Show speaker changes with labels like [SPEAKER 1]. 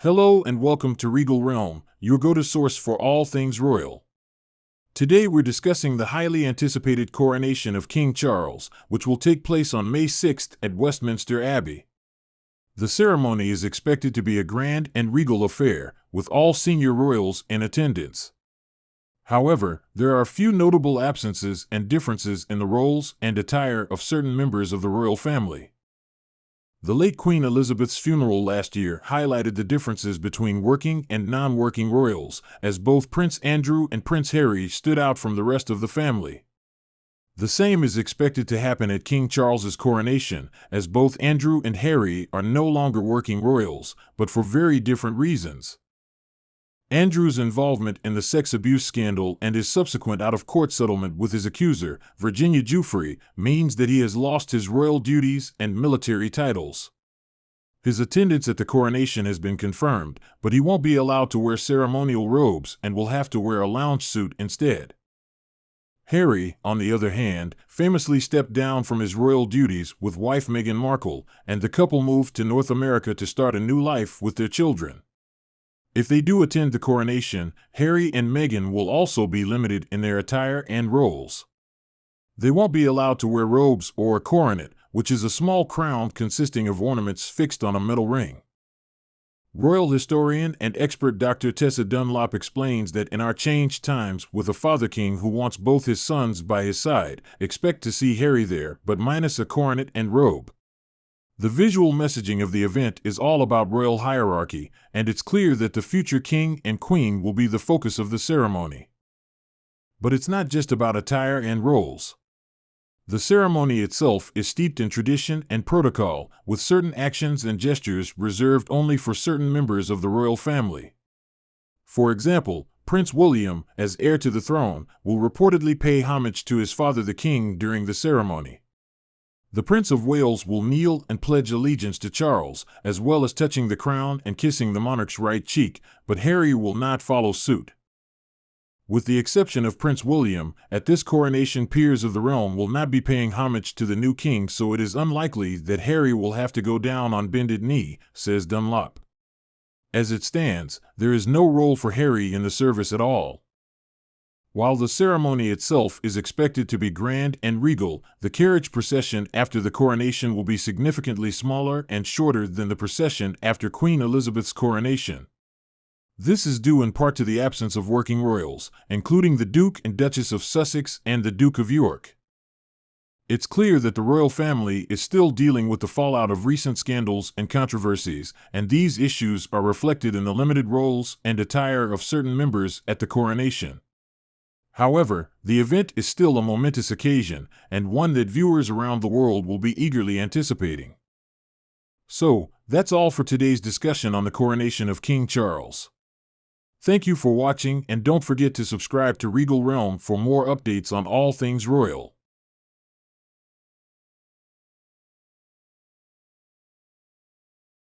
[SPEAKER 1] Hello and welcome to Regal Realm, your go-to source for all things royal. Today we're discussing the highly anticipated coronation of King Charles, which will take place on May 6th at Westminster Abbey. The ceremony is expected to be a grand and regal affair, with all senior royals in attendance. However, there are a few notable absences and differences in the roles and attire of certain members of the royal family. The late Queen Elizabeth's funeral last year highlighted the differences between working and non-working royals, as both Prince Andrew and Prince Harry stood out from the rest of the family. The same is expected to happen at King Charles's coronation, as both Andrew and Harry are no longer working royals, but for very different reasons. Andrew's involvement in the sex abuse scandal and his subsequent out-of-court settlement with his accuser, Virginia Giuffre, means that he has lost his royal duties and military titles. His attendance at the coronation has been confirmed, but he won't be allowed to wear ceremonial robes and will have to wear a lounge suit instead. Harry, on the other hand, famously stepped down from his royal duties with wife Meghan Markle, and the couple moved to North America to start a new life with their children. If they do attend the coronation, Harry and Meghan will also be limited in their attire and roles. They won't be allowed to wear robes or a coronet, which is a small crown consisting of ornaments fixed on a metal ring. Royal historian and expert Dr. Tessa Dunlop explains that in our changed times, with a father king who wants both his sons by his side, expect to see Harry there, but minus a coronet and robe. The visual messaging of the event is all about royal hierarchy, and it's clear that the future king and queen will be the focus of the ceremony. But it's not just about attire and roles. The ceremony itself is steeped in tradition and protocol, with certain actions and gestures reserved only for certain members of the royal family. For example, Prince William, as heir to the throne, will reportedly pay homage to his father the king during the ceremony. The Prince of Wales will kneel and pledge allegiance to Charles, as well as touching the crown and kissing the monarch's right cheek, but Harry will not follow suit. With the exception of Prince William, at this coronation peers of the realm will not be paying homage to the new king, so it is unlikely that Harry will have to go down on bended knee, says Dunlop. As it stands, there is no role for Harry in the service at all. While the ceremony itself is expected to be grand and regal, the carriage procession after the coronation will be significantly smaller and shorter than the procession after Queen Elizabeth's coronation. This is due in part to the absence of working royals, including the Duke and Duchess of Sussex and the Duke of York. It's clear that the royal family is still dealing with the fallout of recent scandals and controversies, and these issues are reflected in the limited roles and attire of certain members at the coronation. However, the event is still a momentous occasion, and one that viewers around the world will be eagerly anticipating. So, that's all for today's discussion on the coronation of King Charles. Thank you for watching, and don't forget to subscribe to Regal Realm for more updates on all things royal.